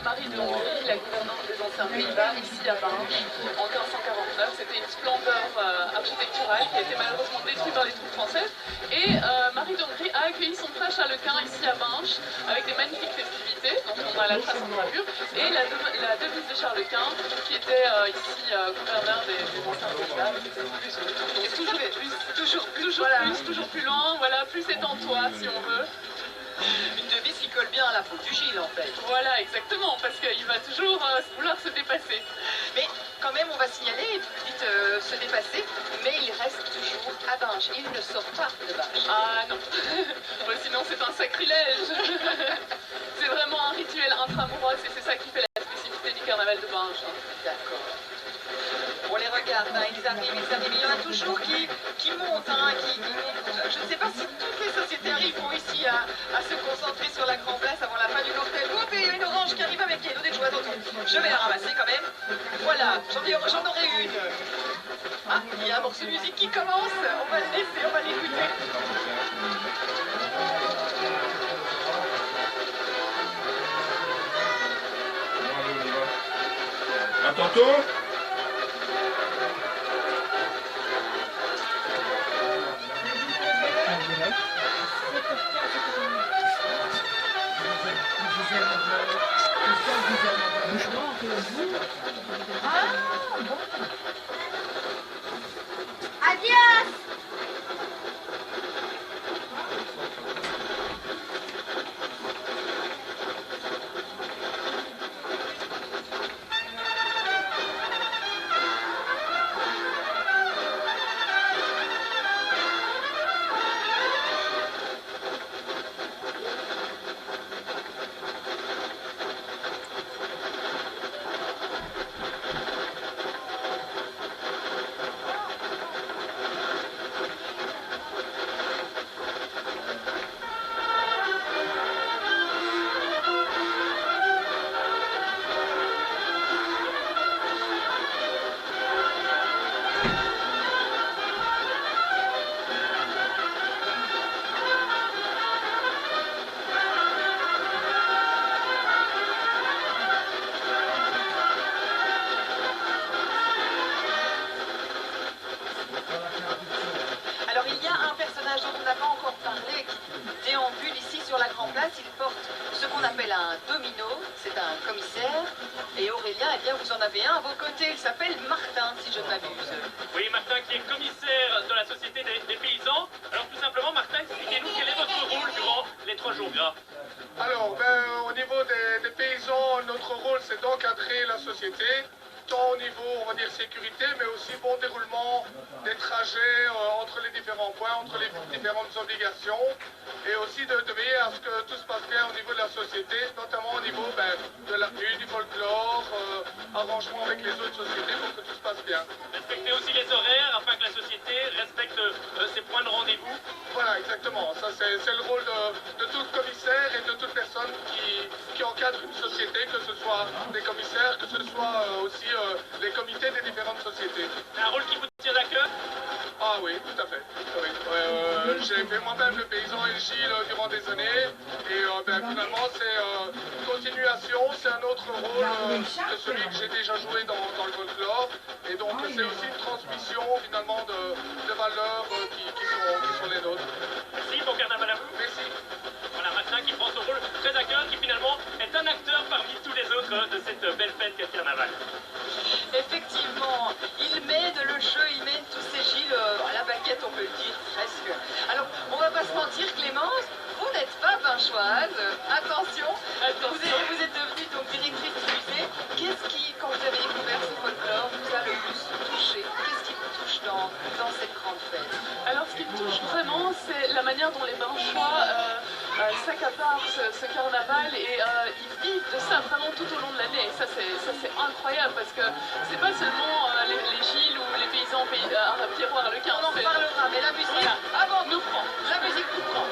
Marie de Hongrie, la gouvernante des anciens Pays-Bas, ici à Binche, en 1549. C'était une splendeur architecturale qui a été malheureusement détruite par les troupes françaises. Et Marie de Hongrie a accueilli son frère Charles Quint ici à Binche, avec des magnifiques festivités, dont on a la trace en gravure, et la devise de Charles Quint, qui était ici gouverneur des anciens Pays-Bas. Et toujours plus loin, voilà, plus c'est en toi, si on veut. Une devise qui colle bien à la peau du Gilles, en fait. Voilà, exactement, parce qu'il va toujours vouloir se dépasser. Mais quand même, on va signaler, vous dites se dépasser, mais il reste toujours à Binche. Il ne sort pas de Binche. Ah non, sinon c'est un sacrilège. C'est vraiment un rituel intramuros et c'est ça qui fait la spécificité du carnaval de Binche. D'accord. On les regarde, hein, ils arrivent. Il y en a toujours qui montent, hein, je ne sais pas si toutes les sociétés arriveront ici à se concentrer sur la Grand Place avant la fin du cocktail. Oh, mais il y a une orange qui arrive avec elle, des choses. Je vais la ramasser quand même. Voilà, j'en aurai une. Ah, il y a un morceau de musique qui commence. On va le laisser, on va l'écouter. À tantôt. Adiós. Il porte ce qu'on appelle un domino, c'est un commissaire. Et Aurélien, eh bien vous en avez un à vos côtés, il s'appelle Martin, si je ne m'abuse. Oui, Martin qui est commissaire de la Société des paysans. Alors tout simplement, Martin, expliquez-nous quel est votre rôle durant les 3 jours gras. Alors, au niveau des paysans, notre rôle c'est d'encadrer la société, tant au niveau, on va dire, sécurité, mais aussi bon déroulement des trajets entre les différents points, entre les différentes obligations, et aussi de veiller à ce que tout se passe bien au niveau de la société, notamment au niveau de la tenue, du folklore, arrangement avec les autres sociétés pour que tout se passe bien. Respectez aussi les horaires afin que la société respecte ses points de rendez-vous. Voilà, exactement. Ça, c'est le rôle de tout commissaire et de toute personne qui encadre une société, que ce soit des commissaires, que ce soit aussi les comités des différentes sociétés. C'est un rôle qui vous tient à cœur? Ah oui, tout à fait. Oui. J'ai fait moi-même le paysan et le Gilles durant des années et finalement c'est une continuation, c'est un autre rôle que celui que j'ai déjà joué dans le folklore et donc c'est aussi une transmission finalement de valeurs qui sont les nôtres. Merci, bon carnaval à vous. Merci. Voilà, Martin qui prend son rôle très à cœur, qui finalement est un acteur parmi tous les autres de cette belle fête qu'est le carnaval. Effectivement, il mène le jeu, il mène tous ces Gilles à la baguette, on peut le dire, presque. Alors, on va pas se mentir, Clémence, vous n'êtes pas binchoise. Attention, vous êtes devenue donc directrice du musée. Qu'est-ce qui, quand vous avez découvert ce folklore, vous a le plus touché? Qu'est-ce qui vous touche dans cette grande fête? Alors, ce qui me touche vraiment, c'est la manière dont les Binchois s'accaparent ce carnaval et ils vivent de ça vraiment tout au long de l'année. Et ça, c'est incroyable parce que c'est pas seulement les Gilles ou les paysans Pierrot Arlequin. On en reparlera, mais la musique, voilà, avant nous prend. La musique nous prend.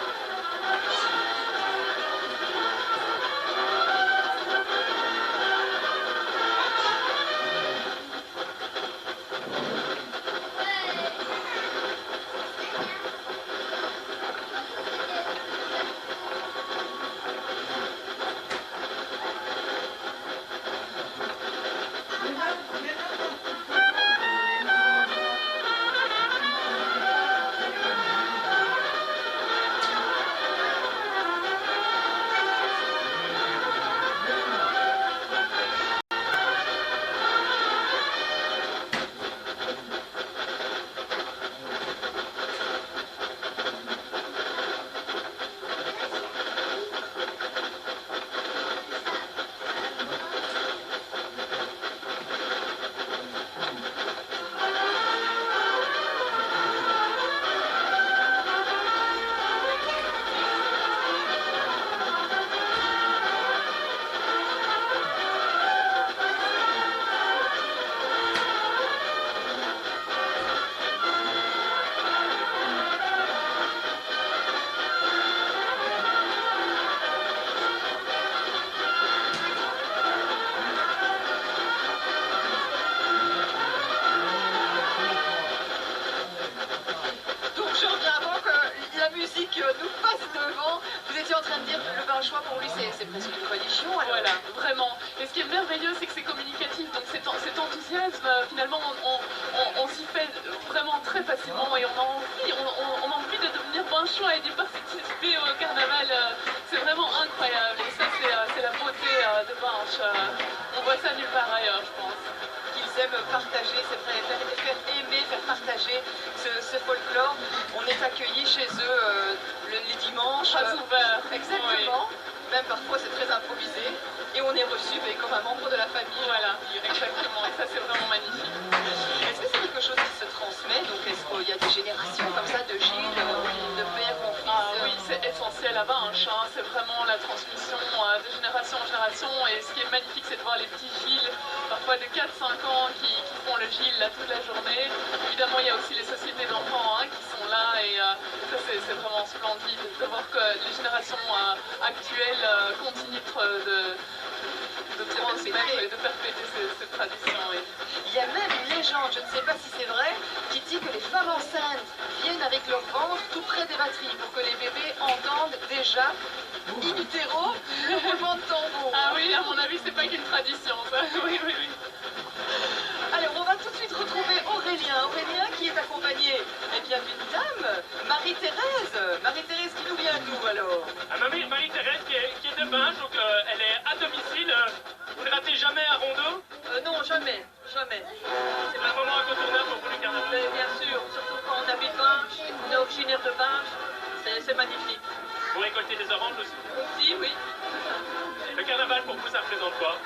choix pour lui, c'est presque une religion. Alors. Voilà, vraiment. Et ce qui est merveilleux, c'est que c'est communicatif. Donc cet enthousiasme, finalement, on s'y fait vraiment très facilement et on a envie de devenir Binchois et d'y participer au carnaval. C'est vraiment incroyable. Et ça, c'est la beauté de Binche. On voit ça nulle part ailleurs, je pense. Qu'ils aiment partager, c'est vrai, faire aimer, faire partager ce folklore. On est accueillis chez eux les dimanches. Bras ouverts. Exactement. Oui. Même parfois c'est très improvisé. Et on est reçu comme un membre de la famille. Voilà, exactement. Et ça c'est vraiment magnifique. Est-ce que c'est quelque chose qui se transmet? Donc est-ce qu'il y a des générations comme ça de Gilles, de père en fils? Ah oui, c'est essentiel à Binche. C'est vraiment la transmission de génération en génération. Et ce qui est magnifique, c'est de voir les petits Gilles, parfois de 4-5 ans, qui font le Gilles là, toute la journée. Évidemment, il y a aussi les sociétés d'enfants qui sont là. Et ça, c'est vraiment splendide de voir que les générations actuelles continuent de transmettre et de perpétuer cette tradition. Oui. Il y a même une légende, je ne sais pas si c'est vrai, qui dit que les femmes enceintes viennent avec leur ventre tout près des batteries pour que les bébés entendent déjà in utero le roulement de tambour. Ah oui, à mon avis, c'est pas qu'une tradition, ça. Oui, oui, oui. Alors, on va tout de suite retrouver Aurélien. Aurélien qui est accompagné d'une dame, Marie-Thérèse. Marie-Thérèse qui nous vient d'où alors? Marie-Thérèse qui est de Binche, donc elle est à domicile. Vous ne ratez jamais un rondeau? Non, jamais. Jamais. C'est un moment incontournable pour vous le carnaval? Bien sûr, surtout quand on habite Binche, on est originaire de Binche, c'est magnifique. Vous récoltez des oranges aussi? Aussi, oui. Le carnaval pour vous, ça représente quoi?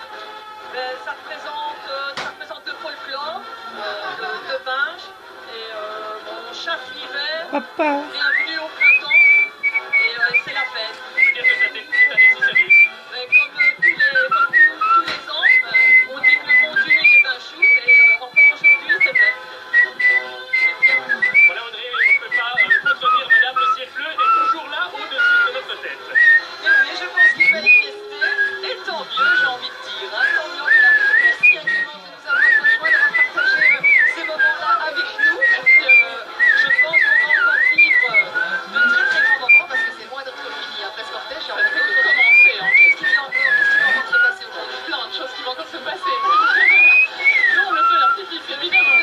Ça représente le folklore de Binche. Et on chasse l'hiver, bienvenue au printemps, et c'est la fête. Je veux dire que cette année-ci, c'est riche. Comme tous les ans, on dit que le bon Dieu il est binchou, et encore aujourd'hui c'est vrai. Voilà Audrey, on ne peut pas contredire Madame, le ciel bleu est toujours là au-dessus de notre tête. Et oui, je pense qu'il fallait y rester, et tant mieux j'ai envie de dire, hein, tant mieux. Merci infiniment de nous avoir rejoints, d'avoir partagé ces moments-là avec nous. Je pense qu'on va encore vivre de très très grands moments parce que c'est loin d'être fini. Après ce cortège, j'ai Ça envie fait de que commencer. Qu'est-ce qui va encore se passer aujourd'hui? Plein de choses qui vont encore se passer. Non, le feu d'artifice, évidemment.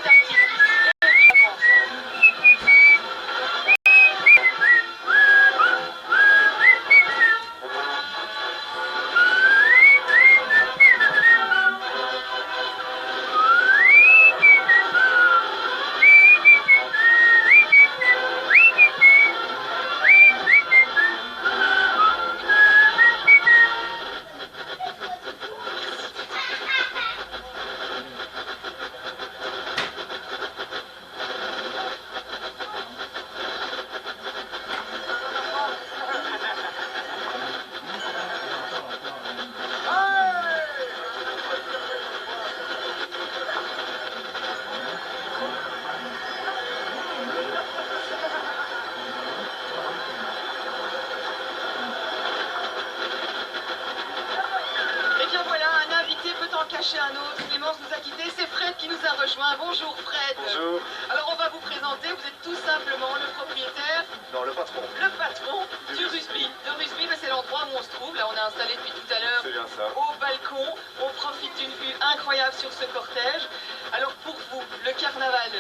Cacher un autre, Clémence nous a quittés, c'est Fred qui nous a rejoint. Bonjour Fred. Bonjour. Alors on va vous présenter, vous êtes tout simplement le propriétaire. Non, le patron. Le patron du Rusby. Le Rusby, c'est l'endroit où on se trouve. Là on est installé depuis tout à l'heure. C'est bien ça. Au balcon, on profite d'une vue incroyable sur ce cortège. Alors pour vous, le carnaval,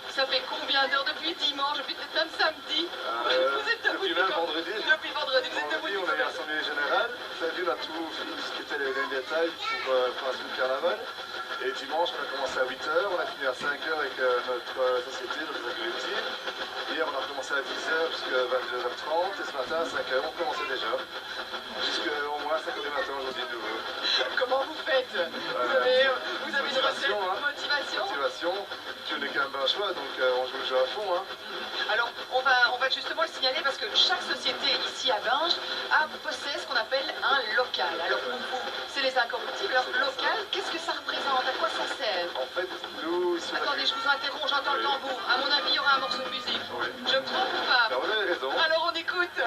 ça fait combien d'heures depuis dimanche, depuis peut-être même samedi? Vous êtes debout depuis même vendredi. Depuis vendredi, vous êtes debout. Vendredi, on a eu l'assemblée générale. Samedi, on a tout fini ce qui était les détails pour la suite du carnaval. Et dimanche, on a commencé à 8h, on a fini à 5h avec notre société, notre collectif. Hier, on a commencé à 10h jusqu'à 22h30. Et ce matin, à 5h, on commençait déjà. Jusqu'au moins 5h du matin aujourd'hui de nouveau. Comment vous faites? Vous avez une recette, motivation. Tu n'es qu'un choix, donc on joue le jeu à fond. Hein. Alors, on va justement le signaler parce que chaque société ici à Binche possède ce qu'on appelle un local. Alors pour vous, c'est les incorruptibles. Alors local, qu'est-ce que ça représente? À quoi ça sert? En fait, nous... Attendez, je vous interromps, j'entends le tambour. À mon avis, il y aura un morceau de musique. Oui. Je me trompe ou pas? Ben, vous avez raison. Alors on écoute.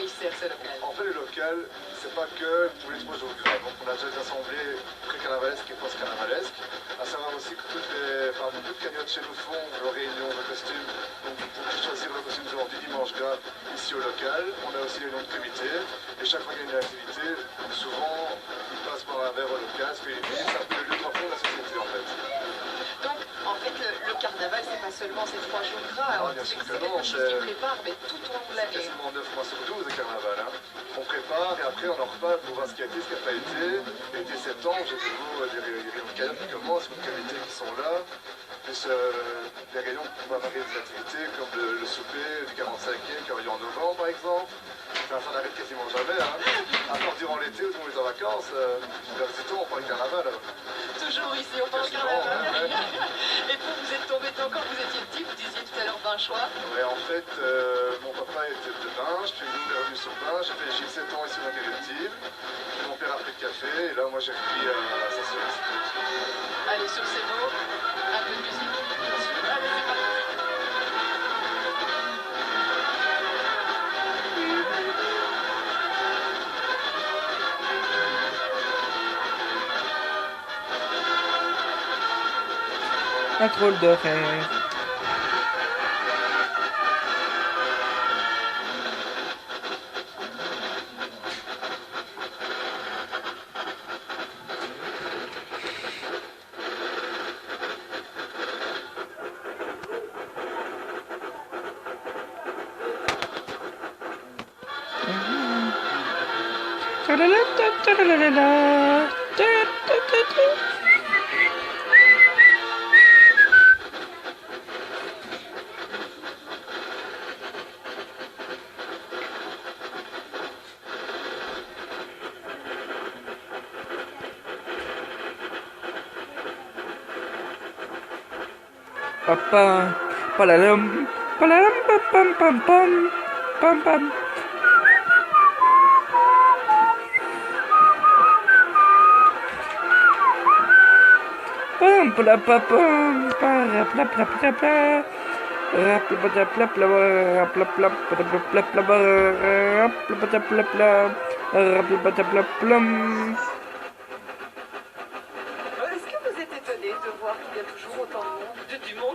commissaire, ce local? En fait, le local, c'est pas que pour les 3 jours gras. Donc, on a déjà des assemblées pré-carnavalesques et post-carnavalesques. À savoir aussi que beaucoup de cagnottes chez nous font leurs réunions de costumes. Donc, vous pouvez choisir le costume genre du dimanche gras ici au local. On a aussi les noms de comité. Et chaque fois qu'il y a une activité, souvent, ils passent par un verre au local. Ce qu'ils disent, c'est un peu le lieu de la société, en fait. Donc, en fait, le carnaval, c'est pas seulement ces 3 jours gras. Ah, bien sûr que non, c'est quelque chose qui prépare, mais tout au long de l'année. Quasiment 9 mois sur 12 le carnaval. Hein. On prépare et après on en reparle pour voir ce qui a été, ce qui n'a pas été. Et dès septembre, j'ai de nouveau des réunions de cagnotte qui commencent, des comités qui sont là. Plus des réunions pour préparer des activités comme le souper du 45e qui a eu en novembre par exemple. Ça n'arrête quasiment jamais. Hein. À part durant l'été où tout le monde est en vacances, le reste du temps on parle de carnaval. Toujours ici, on parle carnaval. Et vous êtes tombé dedans quand vous étiez petit, vous disiez tout à l'heure Binchois. Ouais, en fait, mon papa était de Binche, puis nous on est revenu sur Binche, j'ai fait 7 ans ici au Interruptible. Mon père a pris le café, et là moi j'ai repris à Saint-Cyr. Allez, sur ces mots, un peu de musique. Allez, c'est parti. Un drôle de rêve. Papa, palalam, palalam, pam pam pam, pam pam. Pam pala pam pam, para pla pla pla pla, rap pla pla pla pla, rap pla pla pla pla pla pla, rap pla pla pla pla, rap pla pla pla pla. Est-ce que vous êtes étonné de voir qu'il y a toujours autant de monde, du monde